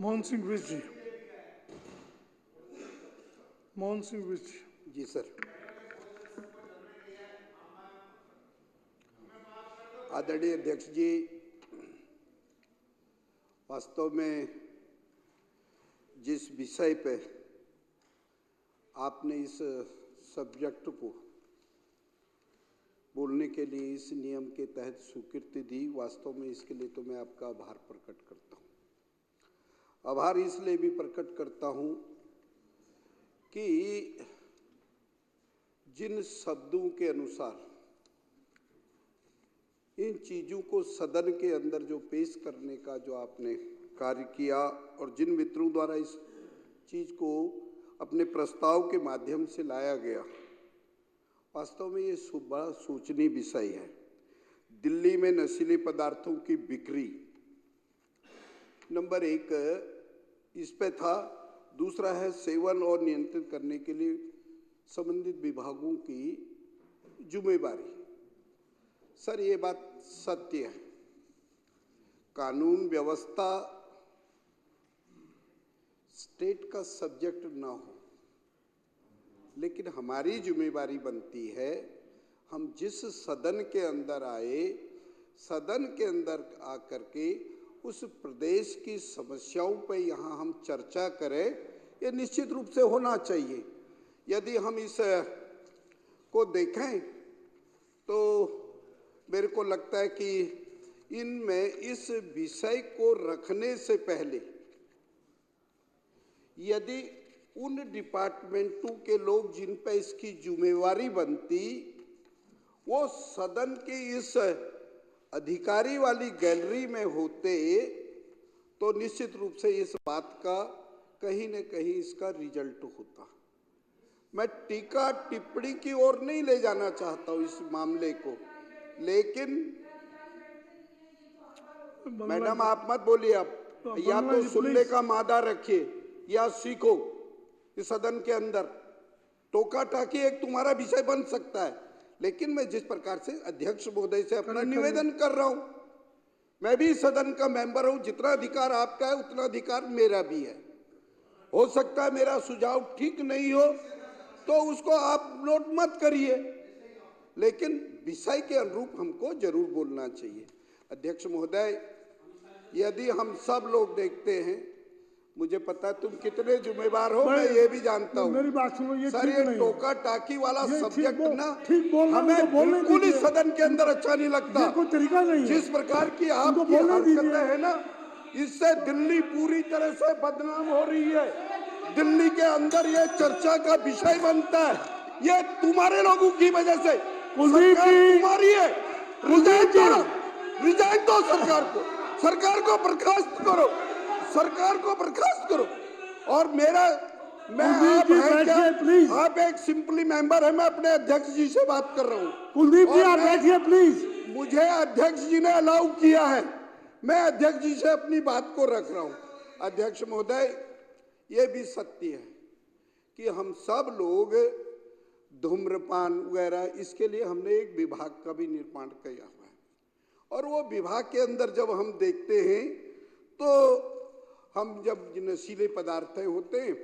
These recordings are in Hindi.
मोहन सिंह विज जी। मोहन सिंह विज जी सर। आदरणीय अध्यक्ष जी, वास्तव में जिस विषय पे आपने इस सब्जेक्ट को बोलने के लिए इस नियम के तहत स्वीकृति दी, वास्तव में इसके लिए तो मैं आपका आभार प्रकट करता हूँ। आभार इसलिए भी प्रकट करता हूँ कि जिन शब्दों के अनुसार इन चीज़ों को सदन के अंदर जो पेश करने का जो आपने कार्य किया और जिन मित्रों द्वारा इस चीज़ को अपने प्रस्ताव के माध्यम से लाया गया, वास्तव में ये बड़ा सोचनीय विषय है। दिल्ली में नशीले पदार्थों की बिक्री नंबर 1 इस पे था। दूसरा है सेवन और नियंत्रित करने के लिए संबंधित विभागों की जिम्मेवारी। सर, ये बात सत्य है, कानून व्यवस्था स्टेट का सब्जेक्ट ना हो, लेकिन हमारी जिम्मेवारी बनती है, हम जिस सदन के अंदर आए, सदन के अंदर आकर के उस प्रदेश की समस्याओं पे यहाँ हम चर्चा करें, ये निश्चित रूप से होना चाहिए। यदि हम इस को देखें तो मेरे को लगता है कि इनमें इस विषय को रखने से पहले यदि उन डिपार्टमेंटों के लोग जिन पर इसकी जिम्मेवारी बनती, वो सदन के इस अधिकारी वाली गैलरी में होते, तो निश्चित रूप से इस बात का कहीं न कहीं इसका रिजल्ट होता। मैं टीका टिप्पणी की ओर नहीं ले जाना चाहता हूं इस मामले को, लेकिन मैडम आप मत बोलिए, आप या तो सुनने का मादा रखिए या सीखो। इस सदन के अंदर टोका टाकी एक तुम्हारा विषय बन सकता है, लेकिन मैं जिस प्रकार से अध्यक्ष महोदय से अपना निवेदन कर रहा हूं, मैं भी सदन का मेंबर हूं, जितना अधिकार आपका है उतना अधिकार मेरा भी है। हो सकता है मेरा सुझाव ठीक नहीं हो तो उसको आप नोट मत करिए, लेकिन विषय के अनुरूप हमको जरूर बोलना चाहिए। अध्यक्ष महोदय, यदि हम सब लोग देखते हैं, मुझे पता है तुम कितने जिम्मेवार हो, मैं ये भी जानता हूँ। मेरी बात सुनो, ये सर, ये टोका टाकी वाला सब्जेक्ट ना हमें बिल्कुल ही सदन के अंदर अच्छा नहीं लगता। कोई तरीका नहीं है। जिस प्रकार की आपकी हरकतें है ना, इससे दिल्ली पूरी तरह से बदनाम हो रही है। दिल्ली के अंदर ये चर्चा का विषय बनता है, ये तुम्हारे लोगों की वजह से। सरकार तुम्हारी है, रिजाइन दो सरकार को बर्खास्त करो, सरकार को बर्खास्त करो। और मैं आप हैं क्या? आप एक सिंपली मेंबर है, मैं अपने अध्यक्ष जी से बात कर रहा हूँ। कुलदीप जी आप बैठिए प्लीज। मुझे अध्यक्ष जी ने अलाउ किया है, मैं अध्यक्ष जी से अपनी बात को रख रहा हूँ। अध्यक्ष महोदय, ये भी सत्य है कि हम सब लोग धूम्रपान वगैरह, इसके लिए हमने एक विभाग का भी निर्माण किया हुआ है, और वो विभाग के अंदर जब हम देखते हैं तो हम जब नशीले पदार्थ होते हैं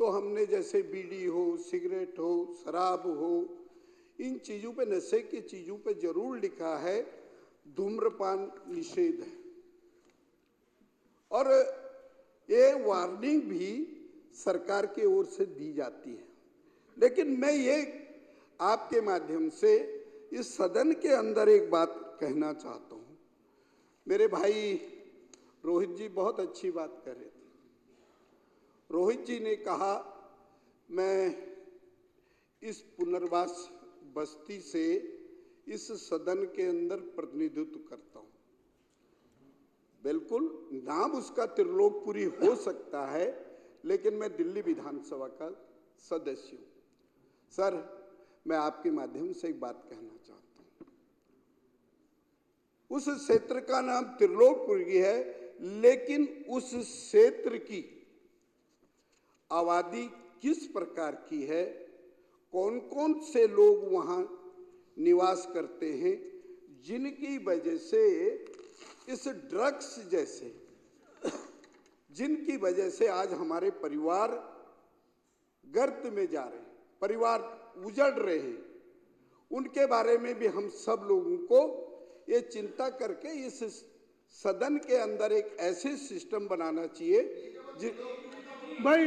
तो हमने जैसे बीड़ी हो, सिगरेट हो, शराब हो, इन चीज़ों पे, नशे की चीज़ों पे जरूर लिखा है धूम्रपान निषेध है, और ये वार्निंग भी सरकार की ओर से दी जाती है। लेकिन मैं ये आपके माध्यम से इस सदन के अंदर एक बात कहना चाहता हूँ। मेरे भाई रोहित जी बहुत अच्छी बात कर रहे थे। रोहित जी ने कहा मैं इस पुनर्वास बस्ती से इस सदन के अंदर प्रतिनिधित्व करता हूँ। बिल्कुल, नाम उसका त्रिलोकपुरी हो सकता है, लेकिन मैं दिल्ली विधानसभा का सदस्य हूँ। सर, मैं आपके माध्यम से एक बात कहना चाहता हूँ। उस क्षेत्र का नाम त्रिलोकपुरी है, लेकिन उस क्षेत्र की आबादी किस प्रकार की है, कौन कौन से लोग वहाँ निवास करते हैं, जिनकी वजह से इस ड्रग्स जैसे जिनकी वजह से आज हमारे परिवार गर्त में जा रहे हैं, परिवार उजड़ रहे हैं, उनके बारे में भी हम सब लोगों को ये चिंता करके इस सदन के अंदर एक ऐसे सिस्टम बनाना चाहिए भाई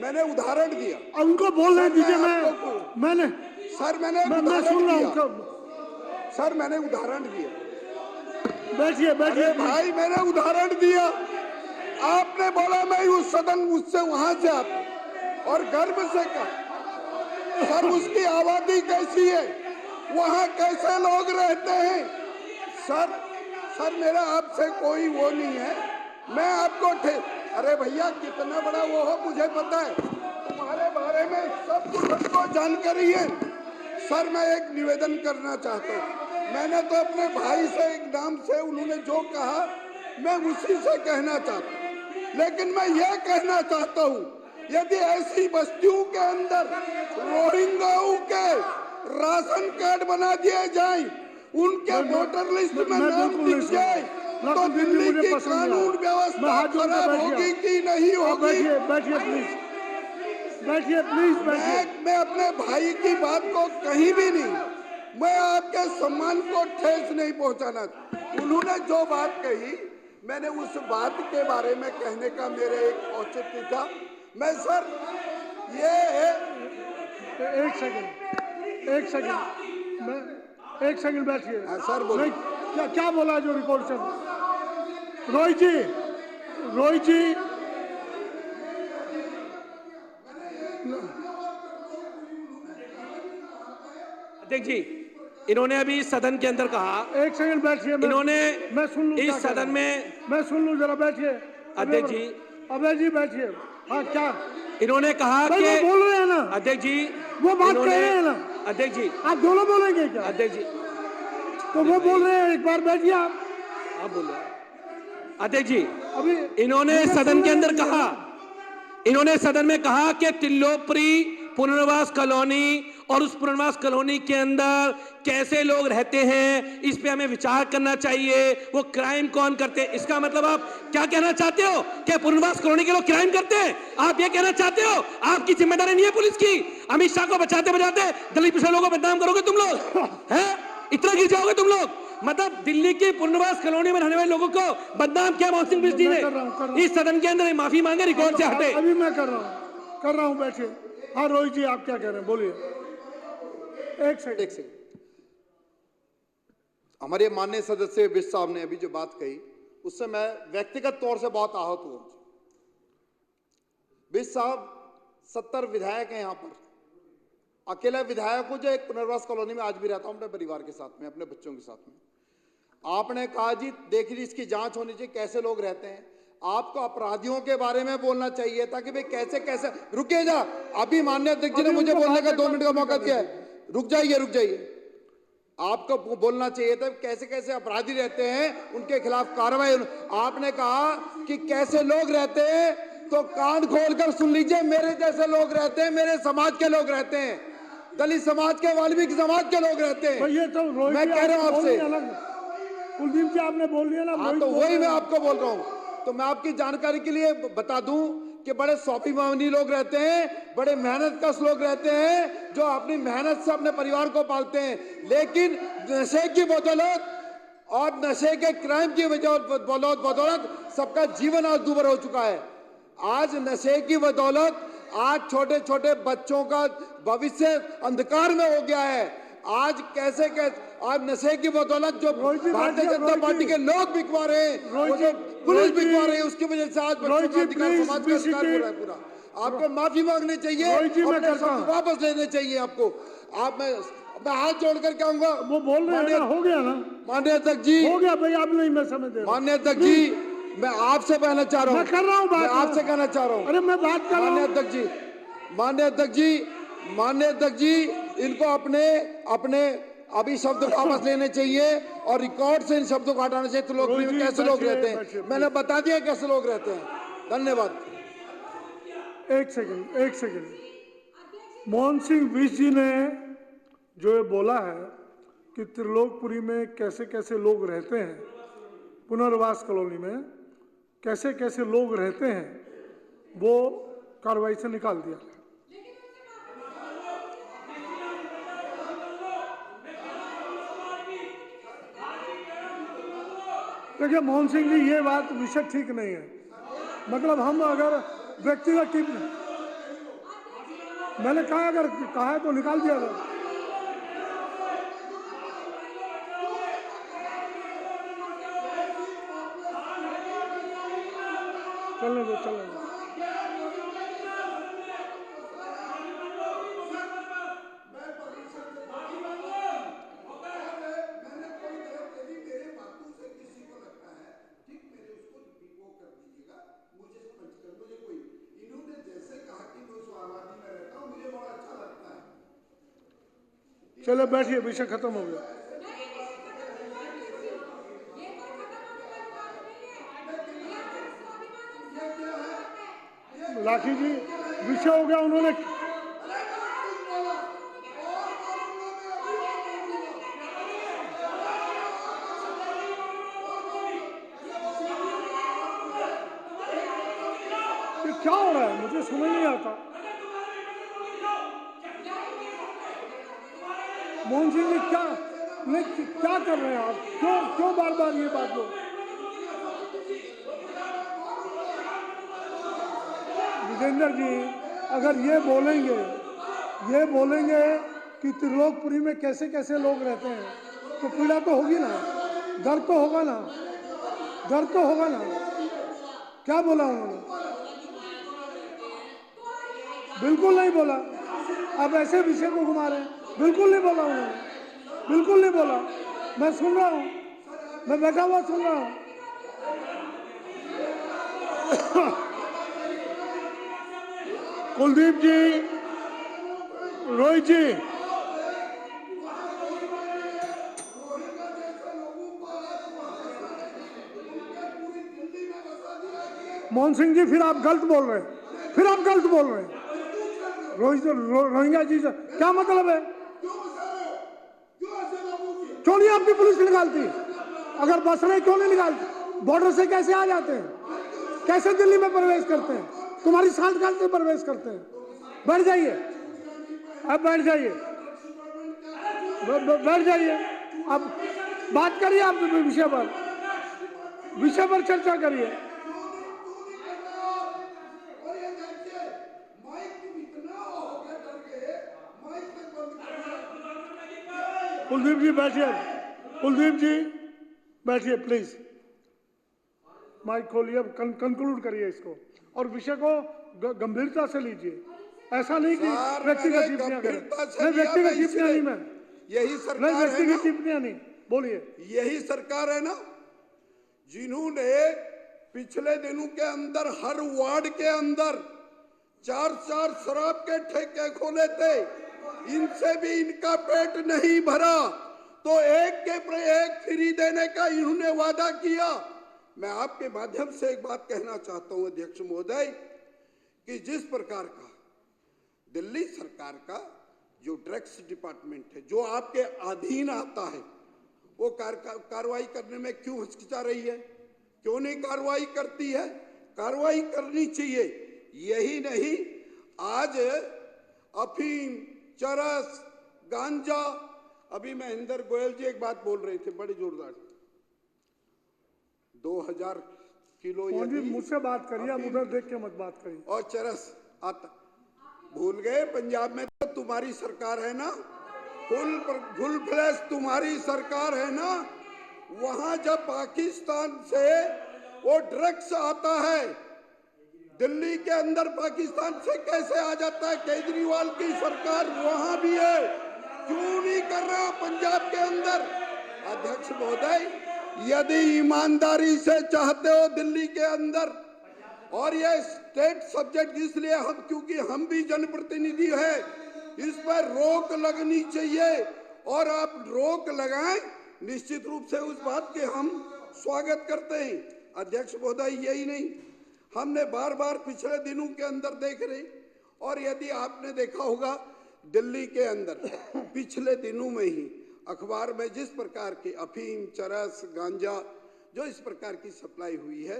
मैंने उदाहरण दिया। उनको बोलने दीजिए। मैंने सर मैंने मैं सुन रहा हूँ। सर मैंने उदाहरण दिया। बैठिए बैठिए भाई मैंने उदाहरण दिया। आपने बोला मैं उस सदन उससे वहां से आप और गर्व से कहा सर उसकी आबादी कैसी है, वहां कैसे लोग रहते हैं। सर मेरा आपसे कोई वो नहीं है, मैं आपको अरे भैया कितना बड़ा वो हो मुझे पता है, तुम्हारे बारे में सब कुछ हमको जानकारी है। सर मैं एक निवेदन करना चाहता हूँ, मैंने तो अपने भाई से एक नाम से उन्होंने जो कहा मैं उसी से कहना चाहता हूँ, लेकिन मैं ये कहना चाहता हूँ यदि ऐसी बस्तियों के अंदर रोहिंग्याओं के राशन कार्ड बना दिए जाए, उनके वोटर लिस्ट में नाम दिख जाए तो दिल्ली की कानून व्यवस्था खराब होगी कि नहीं होगी। बैठिए प्लीज बैठिए। मैं अपने भाई की बात को कहीं भी नहीं, मैं आपके सम्मान को ठेस नहीं पहुंचाना। उन्होंने जो बात कही मैंने उस बात के बारे में कहने का मेरे एक औचित्य था। मैं सर ये है एक सेकंड बैठिए। सर बोलिए क्या बोला जो रिकॉर्ड सर। रोहित जी अध्यक्ष जी इन्होंने अभी सदन के अंदर कहा। एक सेकंड बैठिए। इन्होंने मैं सुन लूं इस सदन में मैं सुन लूं जरा बैठिए। अध्यक्ष जी अभय जी बैठिए। हाँ क्या इन्होंने कहा कि वो बोल रहे हैं ना अध्यक्ष जी वो बात कह रहे हैं ना अध्यक्ष जी आप दोनों बोलेंगे क्या। अध्यक्ष जी तो वो बोल रहे हैं एक बार बैठिए आप बोले। अध्यक्ष जी अभी इन्होंने सदन के अंदर कहा, इन्होंने सदन में कहा कि तिल्लोपरी पुनर्वास कॉलोनी और उस पुनर्वास कॉलोनी के अंदर कैसे लोग रहते हैं इस पे हमें विचार करना चाहिए, वो क्राइम कौन करते हैं। इसका मतलब आप क्या कहना चाहते हो कि पुनर्वास कॉलोनी के लोग क्राइम करते हैं? आप ये कहना चाहते हो आपकी जिम्मेदारी नहीं है पुलिस की? अमित शाह को बचाते बचाते दलित पिछड़े लोगों को बदनाम करोगे तुम लोग हैं? इतना गिर जाओगे तुम लोग? मतलब दिल्ली की पुनर्वास कॉलोनी में रहने वाले लोगों को बदनाम किया मोहसिन बिस्ती ने। इस सदन के अंदर माफी मांगे, रिकॉर्ड से हटे। अभी मैं कर रहा हूँ बैठिए। हाँ रोहित जी आप क्या कह रहे हैं बोलिए। एक सेकंड। हमारे माननीय सदस्य विज साहब ने अभी जो बात कही उससे मैं व्यक्तिगत तौर से बहुत आहत हुआ। विज साहब 70 विधायक हैं यहाँ पर, अकेला विधायक हूं जो एक पुनर्वास कॉलोनी में आज भी रहता हूं अपने परिवार के साथ में, अपने बच्चों के साथ में। आपने कहा जी देख लीजिए इसकी जांच होनी चाहिए कैसे लोग रहते हैं। आपको अपराधियों के बारे में बोलना चाहिए ताकि भाई कैसे कैसे। रुकिए जा, अभी माननीय अध्यक्ष जी ने मुझे बोलने का 2 मिनट का मौका दिया है। रुक जाइए। आपको बोलना चाहिए था कैसे कैसे अपराधी रहते हैं, उनके खिलाफ कार्रवाई। आपने कहा कि कैसे लोग रहते हैं, तो कान खोलकर सुन लीजिए। मेरे जैसे लोग रहते हैं, मेरे समाज के लोग रहते हैं, दलित समाज के, वाल्मीकि समाज के लोग रहते हैं। ये तो मैं कह रहा हूं आपसे, कुलदीप जी आपने बोल दिया ना। हाँ तो वही मैं आपको बोल रहा हूं। तो मैं आपकी जानकारी के लिए बता दूं कि बड़े स्वाभिमानी लोग रहते हैं, बड़े मेहनत कश लोग रहते हैं जो अपनी मेहनत से अपने परिवार को पालते हैं, लेकिन नशे की बदौलत और नशे के क्राइम की बदौलत सबका जीवन आज दूभर हो चुका है। आज नशे की बदौलत आज छोटे छोटे बच्चों का भविष्य अंधकार में हो गया है। आज कैसे आज नशे की बदौलत जो भारतीय जनता पार्टी के लोग बिकवा रहे हैं, वो जो पुलिस बिकवा रही है, उसकी वजह से आज बच्चों का अधिकार, समाज का अधिकार हो रहा है पूरा। आपको माफी मांगनी चाहिए, अपने शब्द वापस लेने चाहिए आपको। आप मैं हाथ जोड़ कर कहूंगा। वो बोल रहे हैं हो गया ना माननीय अध्यक्ष जी, हो गया भाई। आप नहीं मैं समझ रहा। माननीय अध्यक्ष जी मैं आपसे कहना चाह रहा हूँ, मैं कर रहा हूँ बात, मैं आपसे कहना चाह रहा हूँ। अरे मैं बात कर रहा हूँ। माननीय अध्यक्ष जी इनको अपने अभी शब्द वापस लेने चाहिए और रिकॉर्ड से इन शब्दों को हटाना चाहिए। तो लोग कैसे लोग रहते हैं मैंने बता दिया कैसे लोग रहते हैं। धन्यवाद। एक सेकंड। मोहन सिंह विज जी ने जो ये बोला है कि त्रिलोकपुरी में कैसे कैसे लोग रहते हैं पुनर्वास कॉलोनी में, कैसे कैसे लोग रहते हैं वो कार्रवाई से निकाल दिया। देखिए मोहन सिंह जी, ये बात विषय ठीक नहीं है। मतलब हम अगर व्यक्तिगत टिप्पणी, मैंने कहा अगर कहा है तो निकाल दिया जाए। चलने दो, चलने दो। चलो बैठिए, विषय खत्म हो गया। लाठी जी, विषय हो गया। उन्होंने ये क्या हो रहा है, मुझे समझ नहीं आता। मोहन सिंह जी, क्या कर रहे हैं आप? क्यों बार बार ये बात लो? विजेंद्र जी, अगर ये बोलेंगे कि त्रिलोकपुरी में कैसे कैसे लोग रहते हैं तो पीड़ा तो होगी ना, दर्द तो होगा ना, क्या बोला उन्होंने? बिल्कुल नहीं बोला। अब ऐसे विषय को घुमा रहे हैं। बिल्कुल नहीं बोला उन्होंने, बिल्कुल नहीं बोला। मैं सुन रहा हूँ, मैं बैठा हुआ सुन रहा हूँ। कुलदीप जी, रोहित जी, मोहन सिंह जी, फिर आप गलत बोल रहे हैं, रोहित रोहिंग्या जी से क्या मतलब है? क्यों नहीं आपकी पुलिस निकालती? अगर बस रहे क्यों नहीं निकालती? बॉर्डर से कैसे आ जाते हैं? कैसे दिल्ली में प्रवेश करते हैं? तुम्हारी सांठगांठ से प्रवेश करते हैं। बैठ जाइए, अब बैठ जाइए, अब बात करिए, आप विषय पर चर्चा करिए। कुलदीप जी बैठिए, प्लीज। माइक खोलिए, कंक्लूड करिए इसको और विषय को गंभीरता से लीजिए। ऐसा नहीं कि व्यक्तिगत टिप्पणियां करें। नहीं, व्यक्तिगत टिप्पणियां नहीं, मैं यही सरकार नहीं, व्यक्तिगत टिप्पणियां नहीं। बोलिए। यही सरकार है ना जिन्होंने पिछले दिनों के अंदर हर वार्ड के अंदर 4-4 शराब के ठेके खोले थे। इनसे भी इनका पेट नहीं भरा तो एक के एक फ्री देने का इन्होंने वादा किया। मैं आपके माध्यम से एक बात कहना चाहता हूं अध्यक्ष महोदय कि जिस प्रकार का दिल्ली सरकार का जो ड्रग्स डिपार्टमेंट है, जो आपके अधीन आता है, वो कार्रवाई करने में क्यों हिचकिचा रही है? क्यों नहीं कार्रवाई करती है? कार्रवाई करनी चाहिए। यही नहीं, आज अफीम, चरस, गांजा, अभी महेंद्र गोयल जी एक बात बोल रहे थे बड़ी जोरदार, 2000 किलो मुझसे बात करिए, आप उधर देख के मत बात करिए। और चरस आता भूल गए, पंजाब में तो तुम्हारी सरकार है ना, फुल फ्लैश तुम्हारी सरकार है ना। वहां जब पाकिस्तान से वो ड्रग्स आता है, दिल्ली के अंदर पाकिस्तान से कैसे आ जाता है? केजरीवाल की सरकार वहां भी है, क्यों नहीं कर रहा पंजाब के अंदर? अध्यक्ष महोदय, यदि ईमानदारी से चाहते हो दिल्ली के अंदर, और ये स्टेट सब्जेक्ट इसलिए हम, क्योंकि हम भी जनप्रतिनिधि है, इस पर रोक लगनी चाहिए और आप रोक लगाएं, निश्चित रूप से उस बात के हम स्वागत करते हैं। अध्यक्ष महोदय, यही नहीं, हमने बार बार पिछले दिनों के अंदर देख रहे, और यदि आपने देखा होगा दिल्ली के अंदर पिछले दिनों में ही अखबार में जिस प्रकार की अफीम, चरस, गांजा जो इस प्रकार की सप्लाई हुई है,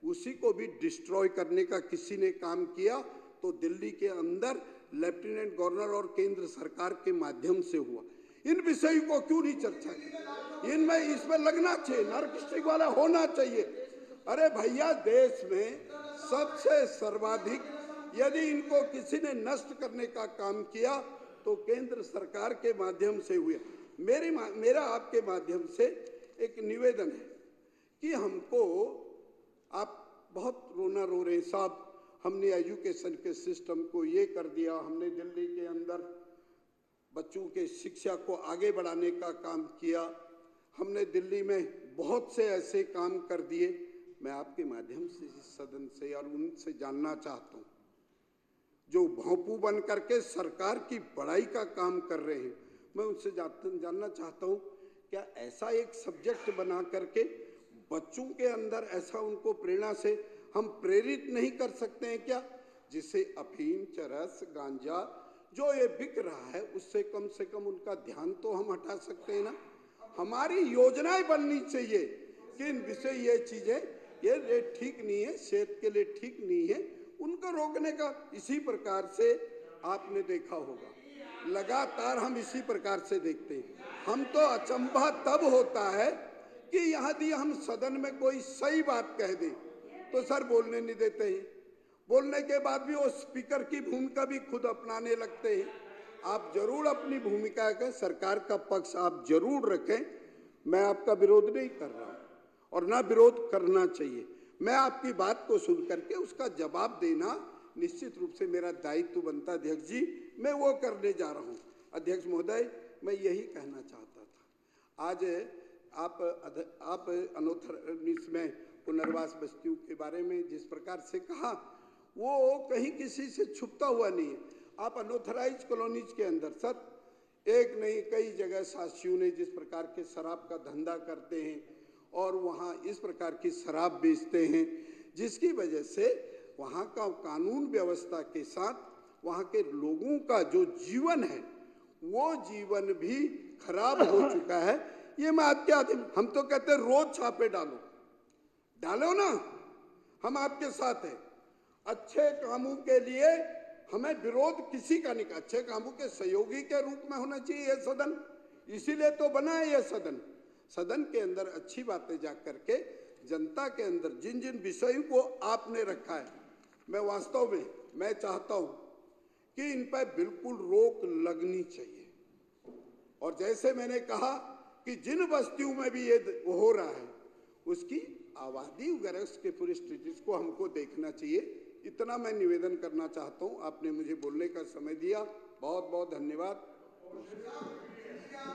उसी को भी डिस्ट्रॉय करने का किसी ने काम किया तो दिल्ली के अंदर लेफ्टिनेंट गवर्नर और केंद्र सरकार के माध्यम से हुआ। इन विषयों को क्यों नहीं चर्चा की? इनमें इसमें लगना चाहिए, नार्कोटिक वाला होना चाहिए। अरे भैया, देश में सबसे सर्वाधिक यदि इनको किसी ने नष्ट करने का काम किया तो केंद्र सरकार के माध्यम से हुआ। मेरा आपके माध्यम से एक निवेदन है कि हमको, आप बहुत रोना रो रहे हैं साहब, हमने एजुकेशन के सिस्टम को ये कर दिया, हमने दिल्ली के अंदर बच्चों के शिक्षा को आगे बढ़ाने का काम किया, हमने दिल्ली में बहुत से ऐसे काम कर दिए। मैं आपके माध्यम से इस सदन से और उनसे जानना चाहता हूँ जो भोंपू बन करके सरकार की बड़ाई का काम कर रहे हैं, मैं उनसे जानना चाहता हूँ क्या ऐसा एक सब्जेक्ट बना करके बच्चों के अंदर ऐसा उनको प्रेरणा से हम प्रेरित नहीं कर सकते हैं क्या, जिससे अफीम, चरस, गांजा जो ये बिक रहा है उससे कम से कम उनका ध्यान तो हम हटा सकते हैं ना। हमारी योजनाएं बननी चाहिए कि इन विषय ये चीजें ये ठीक नहीं है, सेहत के लिए ठीक नहीं है, उनको रोकने का। इसी प्रकार से आपने देखा होगा, लगातार हम इसी प्रकार से देखते हैं। हम तो अचंभा तब होता है कि यहाँ दी हम सदन में कोई सही बात कह दे तो सर बोलने नहीं देते हैं, बोलने के बाद भी वो स्पीकर की भूमिका भी खुद अपनाने लगते हैं। आप जरूर अपनी भूमिका का, सरकार का पक्ष आप जरूर रखें, मैं आपका विरोध नहीं कर रहा हूँ और ना विरोध करना चाहिए। मैं आपकी बात को सुन करके उसका जवाब देना निश्चित रूप से मेरा दायित्व बनता। अध्यक्ष जी, मैं वो करने जा रहा हूँ। अध्यक्ष महोदय, मैं यही कहना चाहता था, आज आप अनोथर में पुनर्वास बस्तियों के बारे में जिस प्रकार से कहा, वो कहीं किसी से छुपता हुआ नहीं है। आप अनऑथराइज कॉलोनीज के अंदर सर एक नहीं कई जगह साथियों ने जिस प्रकार के शराब का धंधा करते हैं और वहाँ इस प्रकार की शराब बेचते हैं, जिसकी वजह से वहाँ का कानून व्यवस्था के साथ वहाँ के लोगों का जो जीवन है वो जीवन भी खराब हो चुका है। ये मैं आपके आदमी, हम तो कहते हैं रोज छापे डालो ना, हम आपके साथ हैं। अच्छे कामों के लिए हमें विरोध किसी का नहीं, अच्छे कामों के सहयोगी के रूप में होना चाहिए ये सदन, इसीलिए तो बना है ये सदन। सदन के अंदर अच्छी बातें जा करके जनता के अंदर जिन जिन विषयों को आपने रखा है, मैं वास्तव में मैं चाहता हूं कि इन पर बिल्कुल रोक लगनी चाहिए। और जैसे मैंने कहा कि जिन बस्तियों में भी ये हो रहा है उसकी आबादी वगैरह उसके पूरी स्थिति को हमको देखना चाहिए। इतना मैं निवेदन करना चाहता हूं। आपने मुझे बोलने का समय दिया, बहुत बहुत धन्यवाद।